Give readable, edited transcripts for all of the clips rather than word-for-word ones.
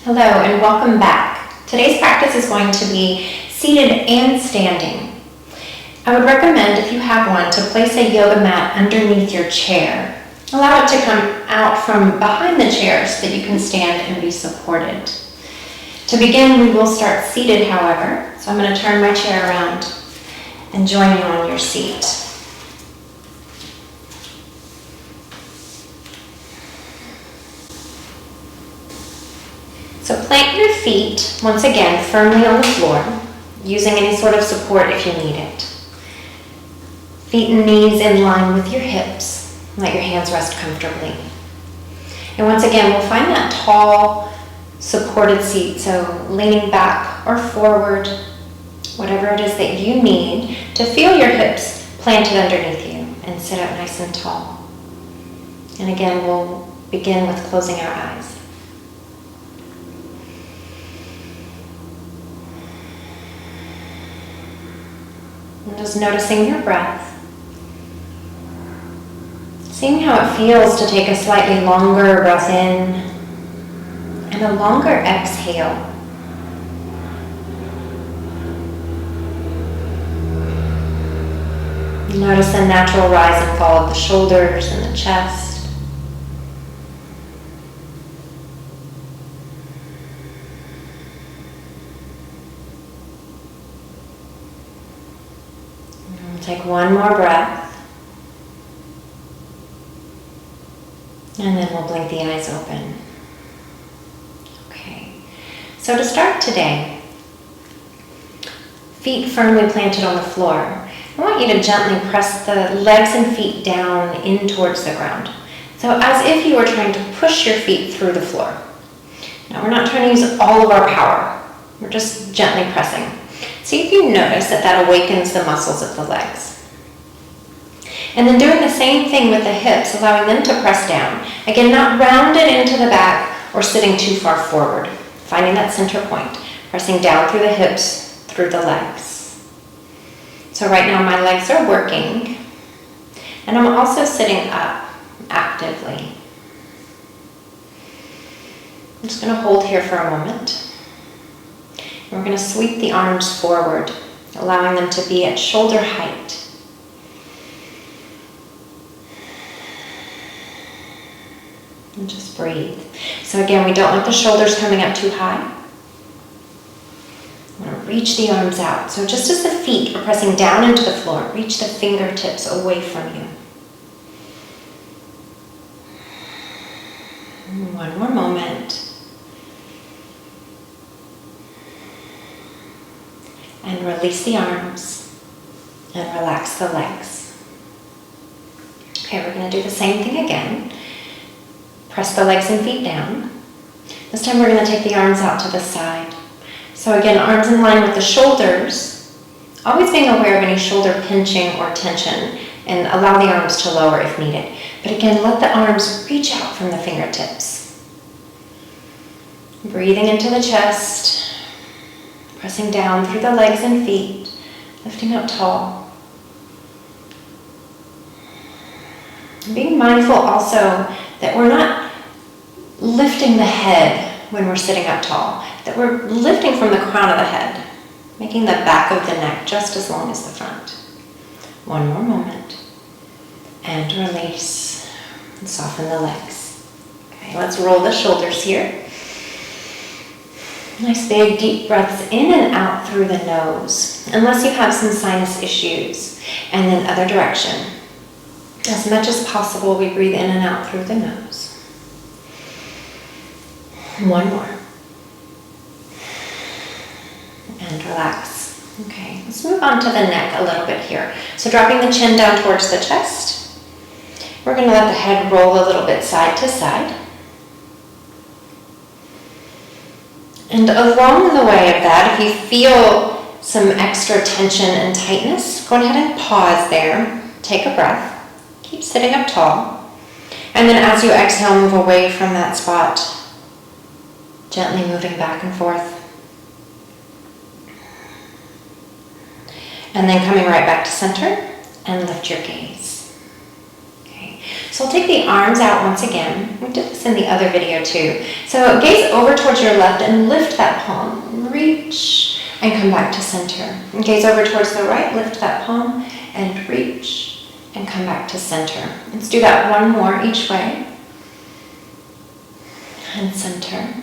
Hello and welcome back. Today's practice is going to be seated and standing. I would recommend, if you have one, to place a yoga mat underneath your chair. Allow it to come out from behind the chair so that you can stand and be supported. To begin, we will start seated, however, so I'm going to turn my chair around and join you on your seat. So plant your feet, once again, firmly on the floor, using any sort of support if you need it. Feet and knees in line with your hips. Let your hands rest comfortably. And once again, we'll find that tall, supported seat, so leaning back or forward, whatever it is that you need to feel your hips planted underneath you and sit up nice and tall. And again, we'll begin with closing our eyes. And just noticing your breath. Seeing how it feels to take a slightly longer breath in and a longer exhale. Notice the natural rise and fall of the shoulders and the chest. Take one more breath, and then we'll blink the eyes open. Okay, so to start today, feet firmly planted on the floor. I want you to gently press the legs and feet down in towards the ground. So as if you were trying to push your feet through the floor. Now we're not trying to use all of our power. We're just gently pressing. See if you notice that awakens the muscles of the legs. And then doing the same thing with the hips, allowing them to press down. Again, not rounded into the back or sitting too far forward. Finding that center point. Pressing down through the hips, through the legs. So right now my legs are working. And I'm also sitting up actively. I'm just going to hold here for a moment. We're going to sweep the arms forward, allowing them to be at shoulder height. And just breathe. So again, we don't want the shoulders coming up too high. I'm going to reach the arms out. So just as the feet are pressing down into the floor, reach the fingertips away from you. One more moment. And release the arms and relax the legs. Okay, we're going to do the same thing again. Press the legs and feet down. This time we're going to take the arms out to the side. So again, arms in line with the shoulders, always being aware of any shoulder pinching or tension, and allow the arms to lower if needed. But again, let the arms reach out from the fingertips. Breathing into the chest. Pressing down through the legs and feet, lifting up tall. Being mindful also that we're not lifting the head when we're sitting up tall, that we're lifting from the crown of the head, making the back of the neck just as long as the front. One more moment. And release. And soften the legs. Okay, let's roll the shoulders here. Nice big deep breaths in and out through the nose, unless you have some sinus issues. And then other direction. As much as possible, we breathe in and out through the nose. One more. And relax. Okay, let's move on to the neck a little bit here. So dropping the chin down towards the chest. We're going to let the head roll a little bit side to side. And along the way of that, if you feel some extra tension and tightness, go ahead and pause there. Take a breath. Keep sitting up tall. And then as you exhale, move away from that spot, gently moving back and forth. And then coming right back to center and lift your gaze. Okay. So I'll take the arms out once again. We did this in the other video too. So gaze over towards your left and lift that palm. Reach and come back to center. And gaze over towards the right, lift that palm and reach and come back to center. Let's do that one more each way. And center.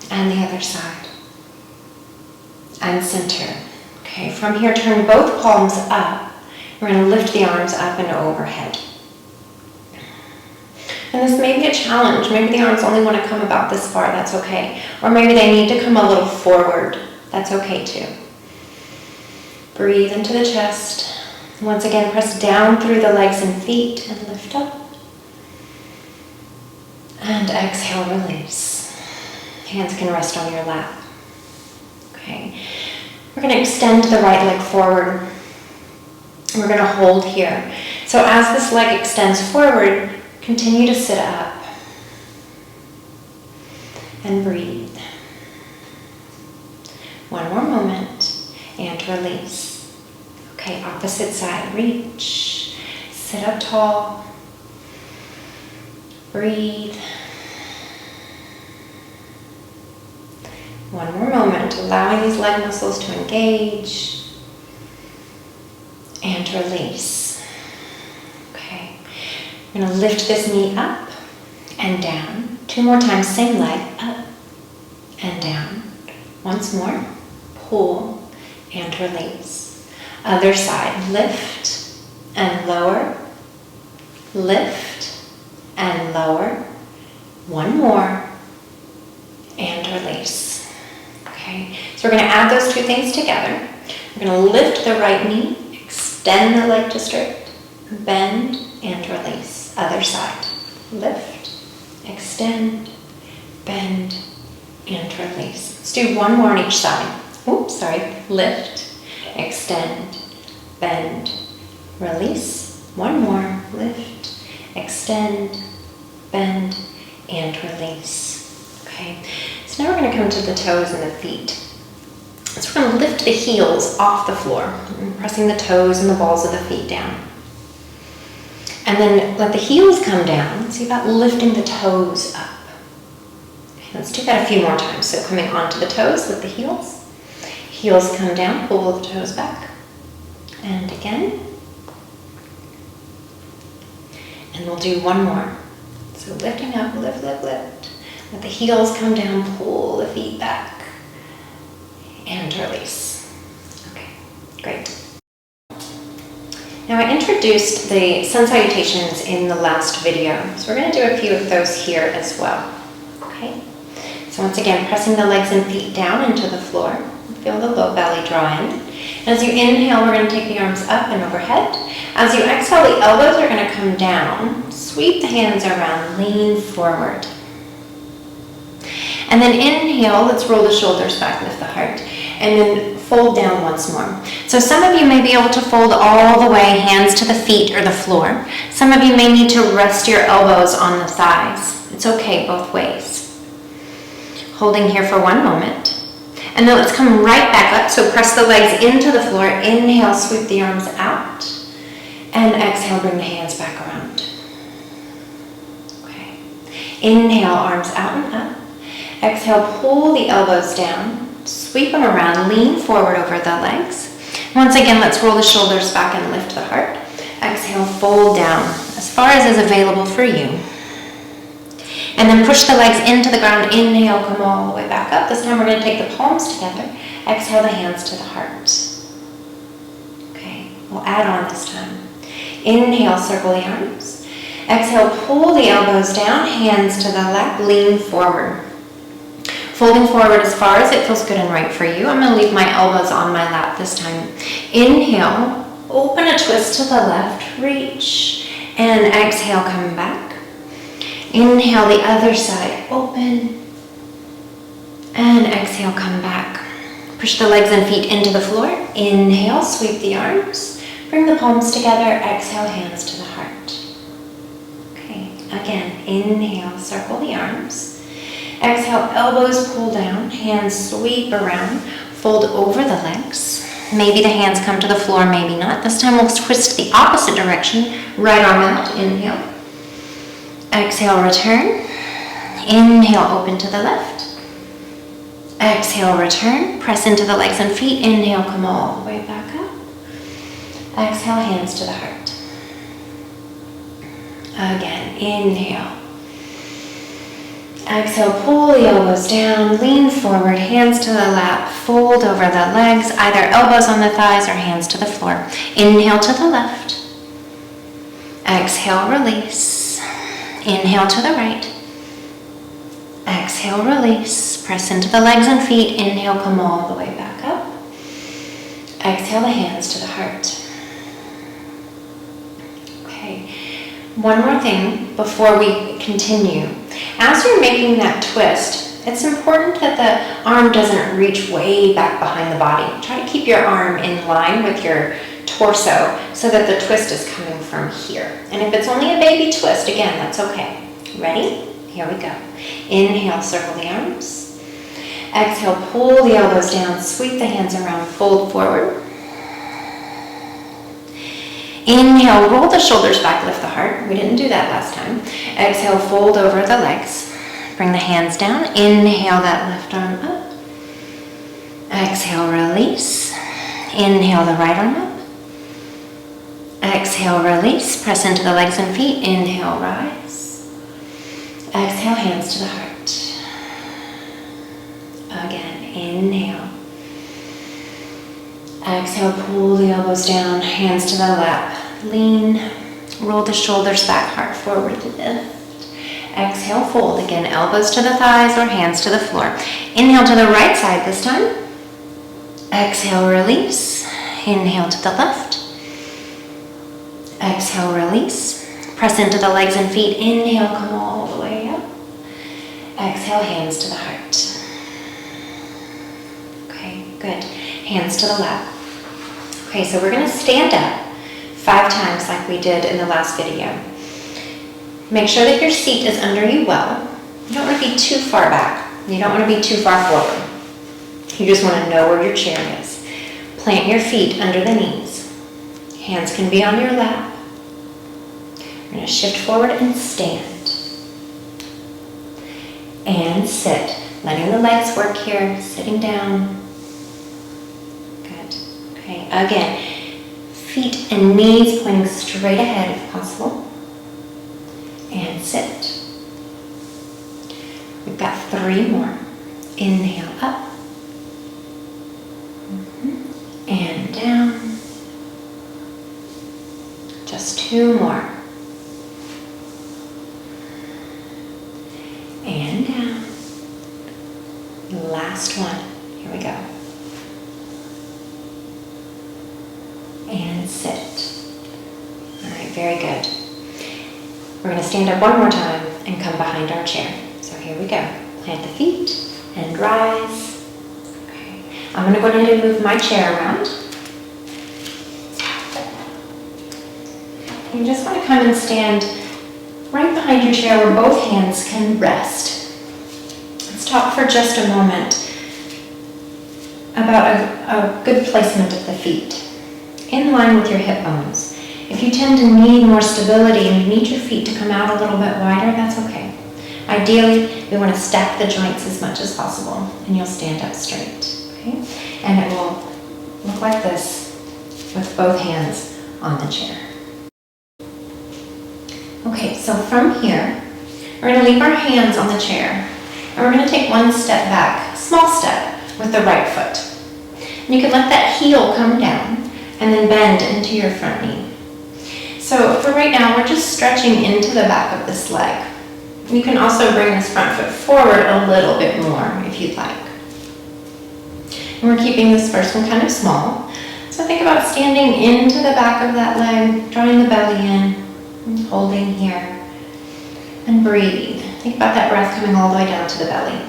And the other side. And center. Okay, from here turn both palms up. We're going to lift the arms up and overhead. And this may be a challenge. Maybe the arms only want to come about this far. That's okay. Or maybe they need to come a little forward. That's okay too. Breathe into the chest. Once again, press down through the legs and feet and lift up. And exhale, release. Hands can rest on your lap. Okay. We're going to extend the right leg forward. And we're going to hold here. So as this leg extends forward, continue to sit up. And breathe. One more moment. And release. Okay, opposite side. Reach. Sit up tall. Breathe. One more moment, allowing these leg muscles to engage and release. Okay, we're going to lift this knee up and down. 2 more times, same leg, up and down. Once more, pull and release. Other side, lift and lower, lift and lower. One more and release. Okay, so we're going to add those 2 things together. We're going to lift the right knee, extend the leg to straight, bend and release. Other side. Lift, extend, bend and release. Let's do one more on each side. Oops, sorry. Lift, extend, bend, release. One more. Lift, extend, bend and release. Okay. So now we're going to come to the toes and the feet. So we're going to lift the heels off the floor, pressing the toes and the balls of the feet down. And then let the heels come down. See about lifting the toes up. Okay, let's do that a few more times. So coming onto the toes, lift the heels. Heels come down, pull the toes back. And again. And we'll do one more. So lifting up, lift, lift, lift. Let the heels come down, pull the feet back, and release. Okay, great. Now I introduced the sun salutations in the last video, so we're going to do a few of those here as well. Okay, so once again, pressing the legs and feet down into the floor. Feel the low belly draw in. And as you inhale, we're going to take the arms up and overhead. As you exhale, the elbows are going to come down. Sweep the hands around, lean forward. And then inhale, let's roll the shoulders back, lift the heart, and then fold down once more. So some of you may be able to fold all the way, hands to the feet or the floor. Some of you may need to rest your elbows on the thighs. It's okay both ways. Holding here for one moment. And then let's come right back up. So press the legs into the floor. Inhale, sweep the arms out. And exhale, bring the hands back around. Okay. Inhale, arms out and up. Exhale, pull the elbows down, sweep them around, lean forward over the legs. Once again, let's roll the shoulders back and lift the heart. Exhale, fold down as far as is available for you. And then push the legs into the ground. Inhale, come all the way back up. This time we're going to take the palms together. Exhale, the hands to the heart. Okay, we'll add on this time. Inhale, circle the arms. Exhale, pull the elbows down, hands to the lap, lean forward. Folding forward as far as it feels good and right for you. I'm going to leave my elbows on my lap this time. Inhale, open a twist to the left, reach, and exhale, come back. Inhale, the other side, open, and exhale, come back. Push the legs and feet into the floor. Inhale, sweep the arms, bring the palms together, exhale, hands to the heart. Okay, again, inhale, circle the arms. Exhale, elbows pull down, hands sweep around, fold over the legs. Maybe the hands come to the floor, maybe not. This time we'll twist the opposite direction, right arm out, inhale. Exhale, return. Inhale, open to the left. Exhale, return. Press into the legs and feet. Inhale, come all the way back up. Exhale, hands to the heart. Again, inhale. Exhale, pull the elbows down, lean forward, hands to the lap, fold over the legs, either elbows on the thighs or hands to the floor. Inhale to the left. Exhale, release. Inhale to the right. Exhale, release. Press into the legs and feet. Inhale, come all the way back up. Exhale, the hands to the heart. Okay, one more thing before we continue. As you're making that twist, it's important that the arm doesn't reach way back behind the body. Try to keep your arm in line with your torso so that the twist is coming from here. And if it's only a baby twist, again, that's okay. Ready? Here we go. Inhale, circle the arms. Exhale, pull the elbows down, sweep the hands around, fold forward. Inhale, roll the shoulders back, lift the heart. We didn't do that last time. Exhale, fold over the legs. Bring the hands down. Inhale, that left arm up. Exhale, release. Inhale, the right arm up. Exhale, release. Press into the legs and feet. Inhale, rise. Exhale, hands to the heart. Again, inhale. Exhale, pull the elbows down, hands to the lap. Lean, roll the shoulders back, heart forward, lift. Exhale, fold. Again, elbows to the thighs or hands to the floor. Inhale to the right side this time. Exhale, release. Inhale to the left. Exhale, release. Press into the legs and feet. Inhale, come all the way up. Exhale, hands to the heart. Okay, good. Hands to the lap. Okay, so we're going to stand up 5 times like we did in the last video. Make sure that your seat is under you well. You don't want to be too far back. You don't want to be too far forward. You just want to know where your chair is. Plant your feet under the knees. Hands can be on your lap. We're going to shift forward and stand. And sit. Letting the legs work here, sitting down. Good. Okay, again, feet and knees pointing straight ahead if possible. And sit. We've got 3 more. Inhale up. And down. Just 2 more. And down. Last one. Here we go. And sit. All right, very good. We're going to stand up one more time and come behind our chair. So here we go. Plant the feet and rise. Okay. I'm going to go ahead and move my chair around. You just want to come and stand right behind your chair where both hands can rest. Let's talk for just a moment about a good placement of the feet. In line with your hip bones. If you tend to need more stability and you need your feet to come out a little bit wider, that's okay. Ideally, we want to stack the joints as much as possible, and you'll stand up straight. Okay? And it will look like this with both hands on the chair. Okay, so from here, we're going to leave our hands on the chair, and we're going to take one step back, small step, with the right foot. And you can let that heel come down, and then bend into your front knee. So for right now, we're just stretching into the back of this leg. You can also bring this front foot forward a little bit more if you'd like. And we're keeping this first one kind of small. So think about standing into the back of that leg, drawing the belly in, and holding here, and breathe. Think about that breath coming all the way down to the belly.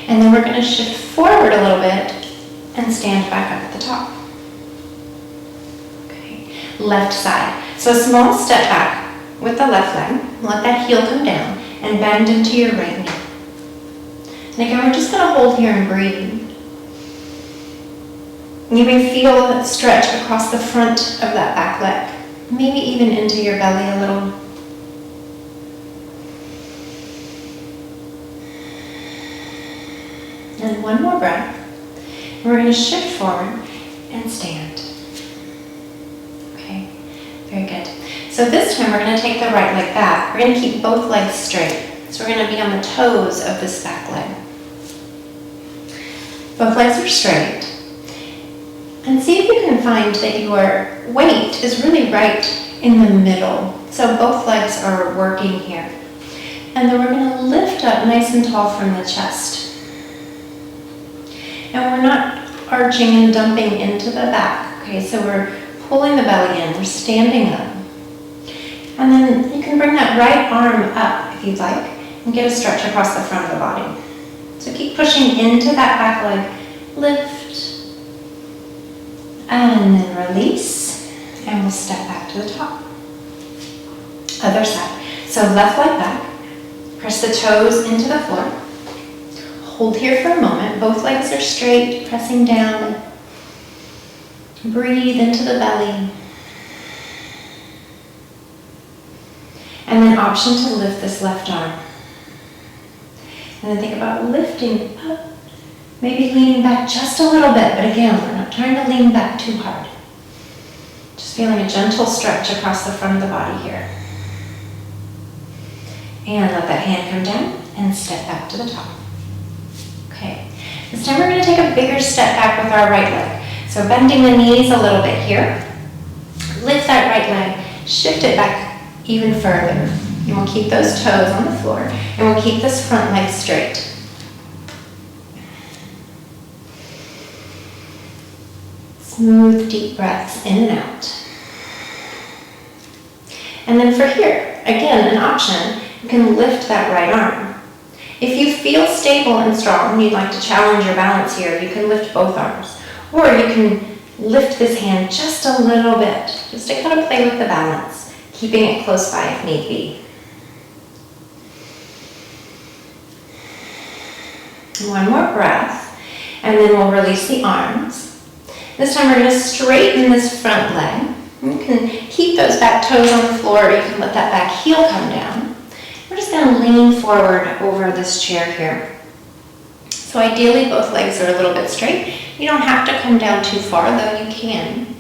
And then we're going to shift forward a little bit and stand back up at the top. Okay, left side. So a small step back with the left leg. Let that heel come down and bend into your right knee. And again, we're just going to hold here and breathe. You may feel a stretch across the front of that back leg, maybe even into your belly a little. And one more breath. And we're going to shift forward and stand. Okay, very good. So this time we're going to take the right leg back. We're going to keep both legs straight. So we're going to be on the toes of this back leg. Both legs are straight. And see if you can find that your weight is really right in the middle. So both legs are working here. And then we're going to lift up nice and tall from the chest. And we're not arching and dumping into the back. Okay, so we're pulling the belly in. We're standing up. And then you can bring that right arm up if you'd like and get a stretch across the front of the body. So keep pushing into that back leg. Lift. And then release. And we'll step back to the top. Other side. So left leg back. Press the toes into the floor. Hold here for a moment. Both legs are straight, pressing down. Breathe into the belly. And then option to lift this left arm. And then think about lifting up. Maybe leaning back just a little bit, but again, we're not trying to lean back too hard. Just feeling a gentle stretch across the front of the body here. And let that hand come down and step back to the top. Okay, this time we're going to take a bigger step back with our right leg. So bending the knees a little bit here. Lift that right leg, shift it back even further. And we'll keep those toes on the floor, and we'll keep this front leg straight. Smooth, deep breaths in and out. And then for here, again, an option, you can lift that right arm. If you feel stable and strong and you'd like to challenge your balance here, you can lift both arms. Or you can lift this hand just a little bit, just to kind of play with the balance, keeping it close by if need be. One more breath, and then we'll release the arms. This time we're going to straighten this front leg. You can keep those back toes on the floor, or you can let that back heel come down. We're just going to lean forward over this chair here. So ideally both legs are a little bit straight. You don't have to come down too far, though you can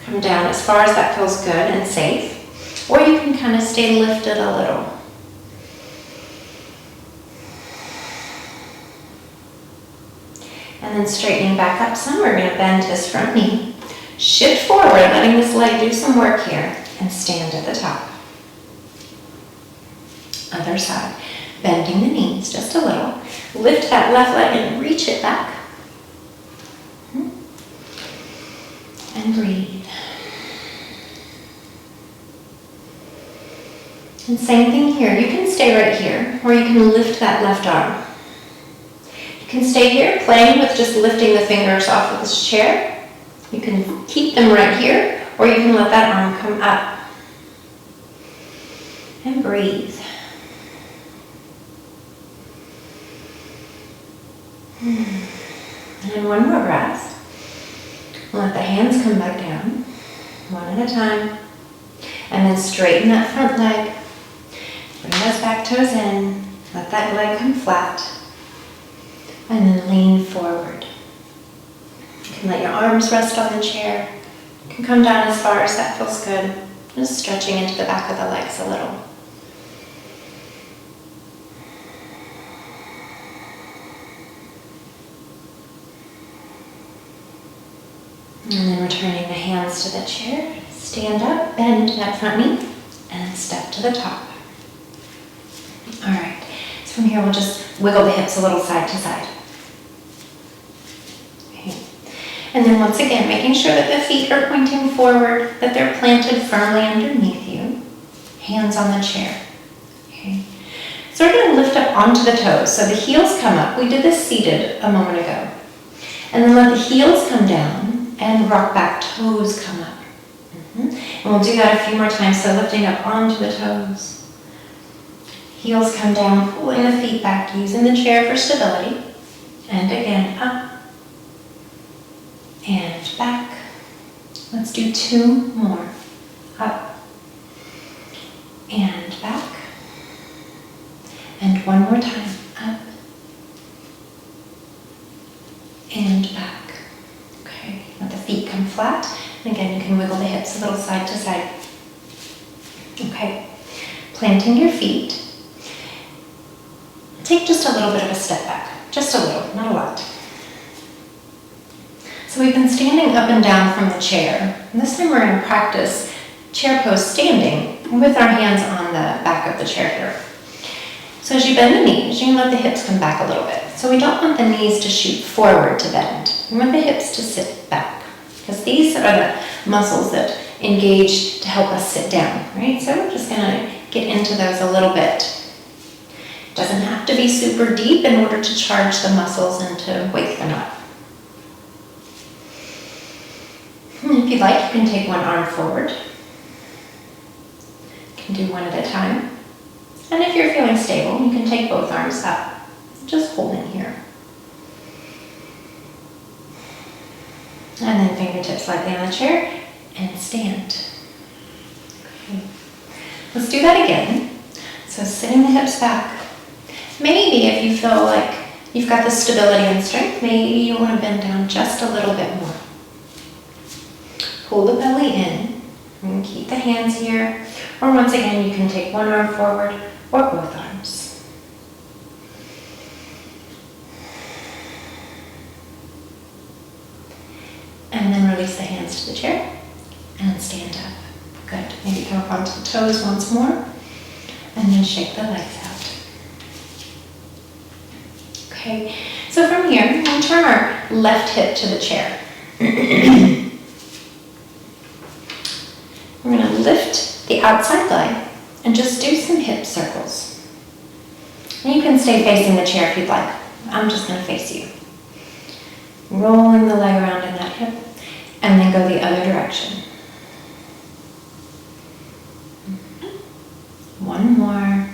come down as far as that feels good and safe. Or you can kind of stay lifted a little. And then straightening back up some, we're going to bend this front knee. Shift forward, letting this leg do some work here, and stand at the top. Other side. Bending the knees just a little. Lift that left leg and reach it back. And breathe. And same thing here. You can stay right here, or you can lift that left arm. You can stay here playing with just lifting the fingers off of this chair. You can keep them right here, or you can let that arm come up. And breathe. And one more breath. Let the hands come back down, one at a time. And then straighten that front leg. Bring those back toes in. Let that leg come flat. And then lean forward. You can let your arms rest on the chair. You can come down as far as that feels good. Just stretching into the back of the legs a little. And then returning the hands to the chair. Stand up, bend that front knee, and step to the top. All right. So from here, we'll just wiggle the hips a little side to side. Okay. And then once again, making sure that the feet are pointing forward, that they're planted firmly underneath you. Hands on the chair. Okay. So we're going to lift up onto the toes. So the heels come up. We did this seated a moment ago. And then let the heels come down and rock back, toes come up. And we'll do that a few more times. So lifting up onto the toes. Heels come down, pulling the feet back, using the chair for stability. And again, up and back. Let's do 2 more. Up and back. And 1 more time. Up and back. Okay, let the feet come flat. And again, you can wiggle the hips a little side to side. Okay, planting your feet. Take just a little bit of a step back. Just a little, not a lot. So we've been standing up and down from the chair. And this time we're going to practice chair pose standing with our hands on the back of the chair here. So as you bend the knees, you can let the hips come back a little bit. So we don't want the knees to shoot forward to bend. We want the hips to sit back, because these are the muscles that engage to help us sit down, right? So we're just going to get into those a little bit. It doesn't have to be super deep in order to charge the muscles and to wake them up. And if you'd like, you can take one arm forward. You can do one at a time. And if you're feeling stable, you can take both arms up. Just holding here. And then fingertips lightly on the chair and stand. Okay. Let's do that again. So sitting the hips back. Maybe if you feel like you've got the stability and strength, maybe you want to bend down just a little bit more. Pull the belly in and keep the hands here. Or once again, you can take one arm forward or both arms. And then release the hands to the chair and stand up. Good. Maybe come up onto the toes once more and then shake the legs out. Okay, so from here, we're going to turn our left hip to the chair. We're going to lift the outside leg and just do some hip circles. And you can stay facing the chair if you'd like. I'm just going to face you. Rolling the leg around in that hip and then go the other direction. One more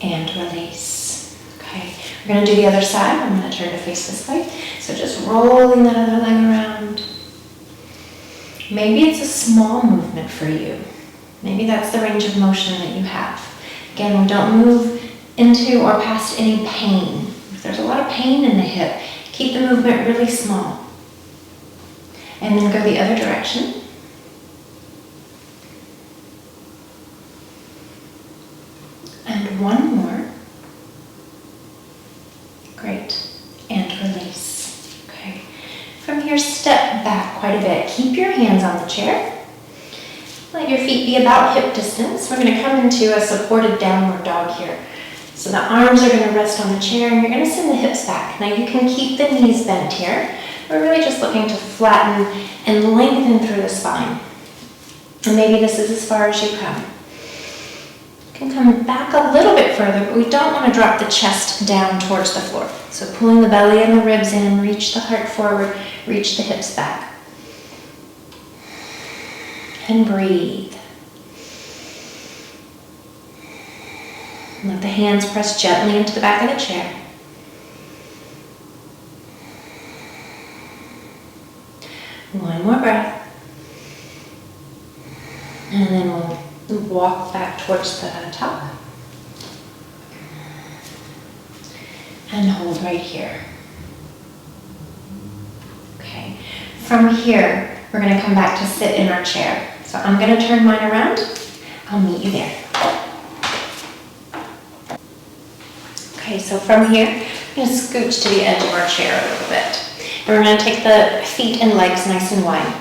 and release. Okay, we're going to do the other side. I'm going to turn to face this way. So just rolling that other leg around. Maybe it's a small movement for you. Maybe that's the range of motion that you have. Again, we don't move into or past any pain. If there's a lot of pain in the hip, keep the movement really small. And then go the other direction. And one more. Great. And release. Okay. From here, step back quite a bit. Keep your hands on the chair. Let your feet be about hip distance. We're going to come into a supported downward dog here. So the arms are going to rest on the chair and you're going to send the hips back. Now you can keep the knees bent here. We're really just looking to flatten and lengthen through the spine. And maybe this is as far as you come. You can come back a little bit further, but we don't want to drop the chest down towards the floor. So pulling the belly and the ribs in, reach the heart forward, reach the hips back. And breathe. Let the hands press gently into the back of the chair. One more breath. And then we'll walk back towards the top. And hold right here. Okay. From here, we're going to come back to sit in our chair. So I'm going to turn mine around. I'll meet you there. Okay, so from here, I'm going to scooch to the edge of our chair a little bit. And we're going to take the feet and legs nice and wide.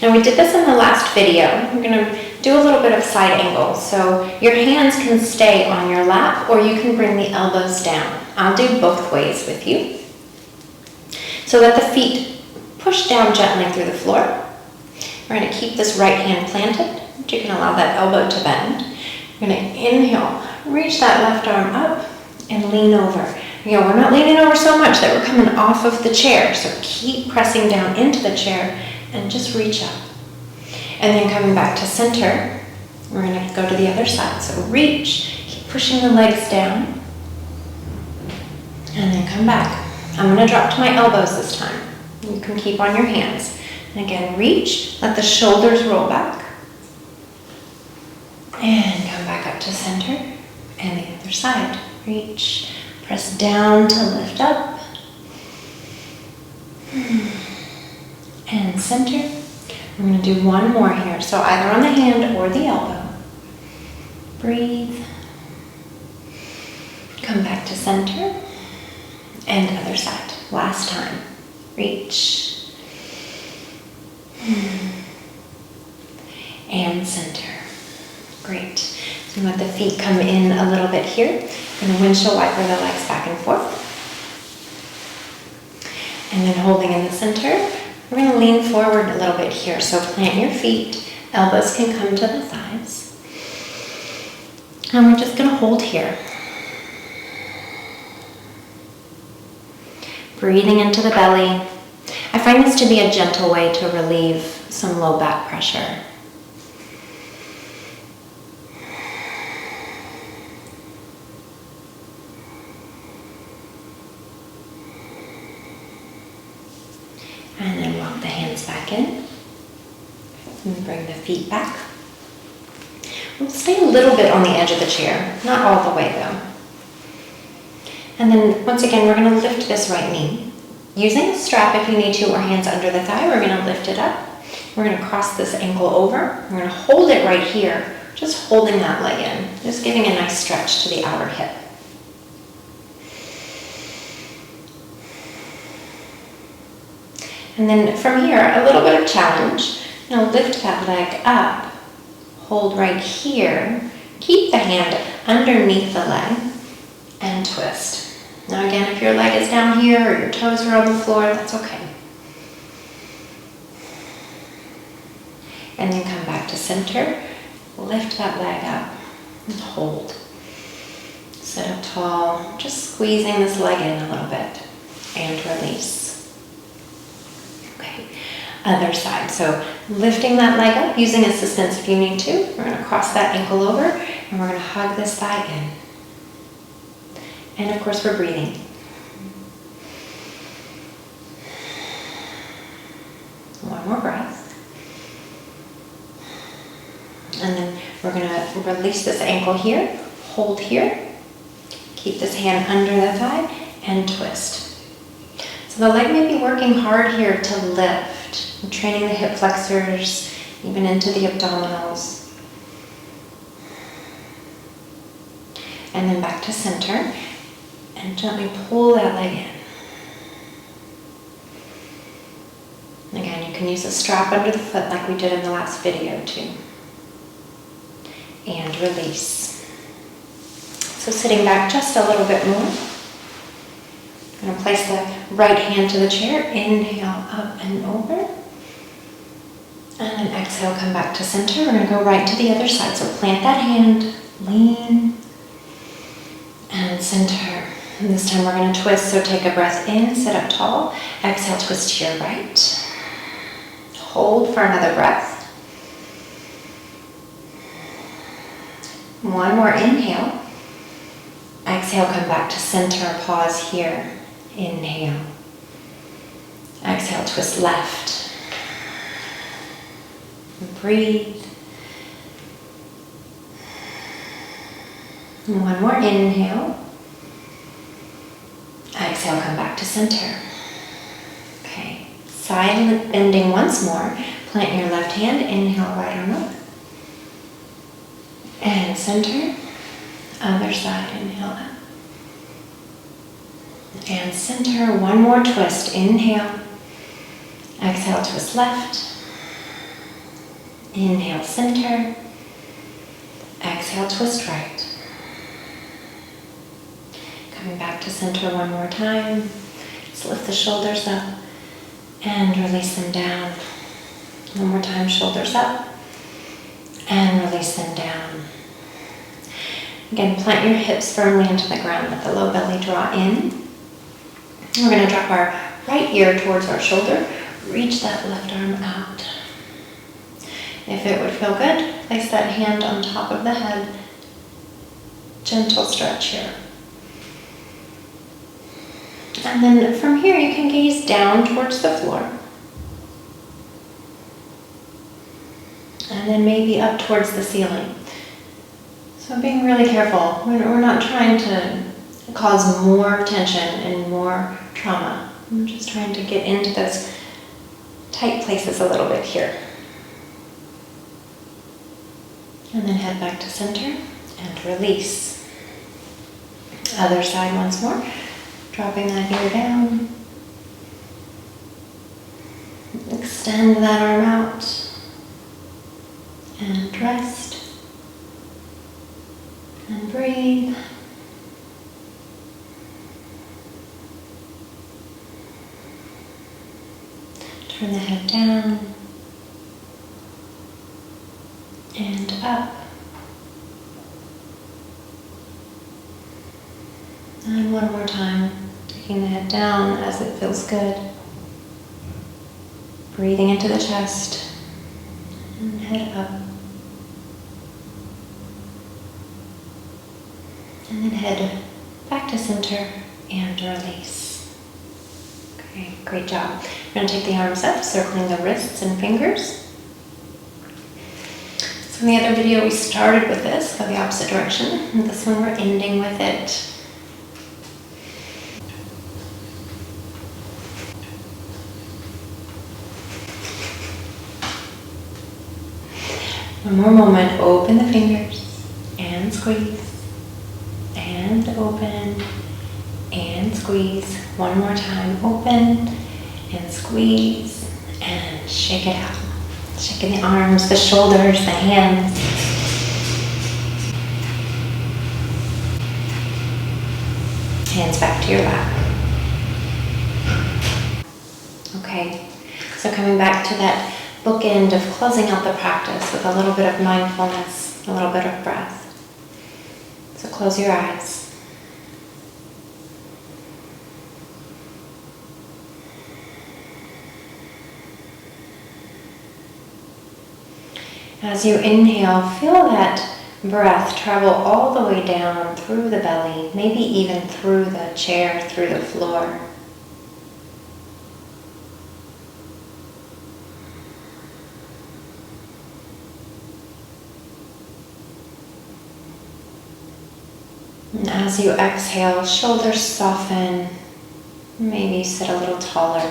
Now we did this in the last video. We're going to do a little bit of side angle. So your hands can stay on your lap or you can bring the elbows down. I'll do both ways with you. So let the feet push down gently through the floor. We're going to keep this right hand planted. You can allow that elbow to bend. We're going to inhale, reach that left arm up and lean over. We're not leaning over so much that we're coming off of the chair. So keep pressing down into the chair and just reach up. And then coming back to center, we're going to go to the other side. So reach, keep pushing the legs down. And then come back. I'm going to drop to my elbows this time. You can keep on your hands. And again, reach, let the shoulders roll back. And come back up to center. And the other side. Reach, press down to lift up. And center. We're going to do one more here. So either on the hand or the elbow. Breathe. Come back to center. And other side. Last time. Reach. And center. Great. So let the feet come in a little bit here. Going to windshield wiper the legs back and forth. And then holding in the center, we're going to lean forward a little bit here. So plant your feet, elbows can come to the thighs. And we're just going to hold here. Breathing into the belly. I find this to be a gentle way to relieve some low back pressure. And then walk the hands back in. And bring the feet back. We'll stay a little bit on the edge of the chair, not all the way though. And then once again, we're going to lift this right knee. Using a strap if you need to, or hands under the thigh, we're going to lift it up. We're going to cross this ankle over. We're going to hold it right here, just holding that leg in, just giving a nice stretch to the outer hip. And then from here, a little bit of challenge. Now lift that leg up, hold right here, keep the hand underneath the leg, and twist. Now again, if your leg is down here or your toes are on the floor, that's okay. And then come back to center, lift that leg up, and hold. Sit up tall, just squeezing this leg in a little bit, and release. Okay, other side. So lifting that leg up, using assistance if you need to. We're going to cross that ankle over, and we're going to hug this thigh in. And of course, we're breathing. One more breath. And then we're going to release this ankle here, hold here, keep this hand under the thigh, and twist. So the leg may be working hard here to lift, and training the hip flexors, even into the abdominals. And then back to center. And gently pull that leg in. Again, you can use a strap under the foot like we did in the last video too. And release. So sitting back just a little bit more. I'm going to place the right hand to the chair. Inhale up and over. And then exhale, come back to center. We're going to go right to the other side. So plant that hand, lean, and center. And this time we're going to twist, so take a breath in, sit up tall. Exhale, twist to your right. Hold for another breath. One more inhale. Exhale, come back to center, pause here. Inhale. Exhale, twist left. Breathe. And one more inhale. Exhale, come back to center. Okay, side bending once more. Plant your left hand, inhale, right arm up. And center. Other side, inhale up. And center, one more twist. Inhale. Exhale, twist left. Inhale, center. Exhale, twist right. Coming back to center one more time. Just lift the shoulders up and release them down. One more time, shoulders up and release them down. Again, plant your hips firmly into the ground. Let the low belly draw in. We're going to drop our right ear towards our shoulder. Reach that left arm out. If it would feel good, place that hand on top of the head. Gentle stretch here. And then from here you can gaze down towards the floor. And then maybe up towards the ceiling. So being really careful. We're not trying to cause more tension and more trauma. I'm just trying to get into those tight places a little bit here. And then head back to center and release. Other side once more. Dropping that ear down. Extend that arm out. And rest. And breathe. Turn the head down. And up. And one more time, taking the head down as it feels good. Breathing into the chest. And head up. And then head back to center and release. Okay, great job. We're going to take the arms up, circling the wrists and fingers. So in the other video we started with this, go the opposite direction. And this one we're ending with it. One more moment, open the fingers and squeeze. And open and squeeze. One more time, open and squeeze and shake it out. Shaking the arms, the shoulders, the hands. Hands back to your lap. Okay, so coming back to that bookend of closing out the practice with a little bit of mindfulness, a little bit of breath. So close your eyes. As you inhale, feel that breath travel all the way down through the belly, maybe even through the chair, through the floor. And as you exhale, shoulders soften, maybe sit a little taller.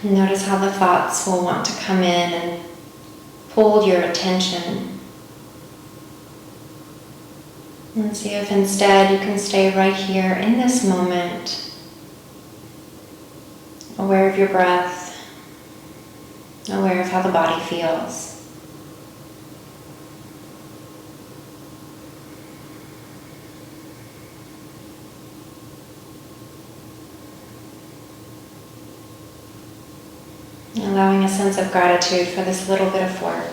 Notice how the thoughts will want to come in and hold your attention. And see if instead you can stay right here in this moment, aware of your breath, aware of how the body feels. Allowing a sense of gratitude for this little bit of work.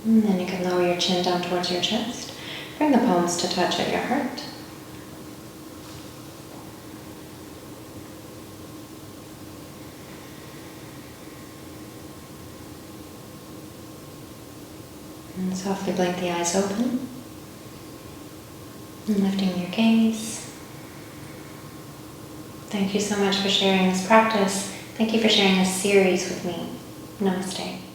And then you can lower your chin down towards your chest. Bring the palms to touch at your heart. And softly blink the eyes open. And lifting your gaze. Thank you so much for sharing this practice. Thank you for sharing this series with me. Namaste.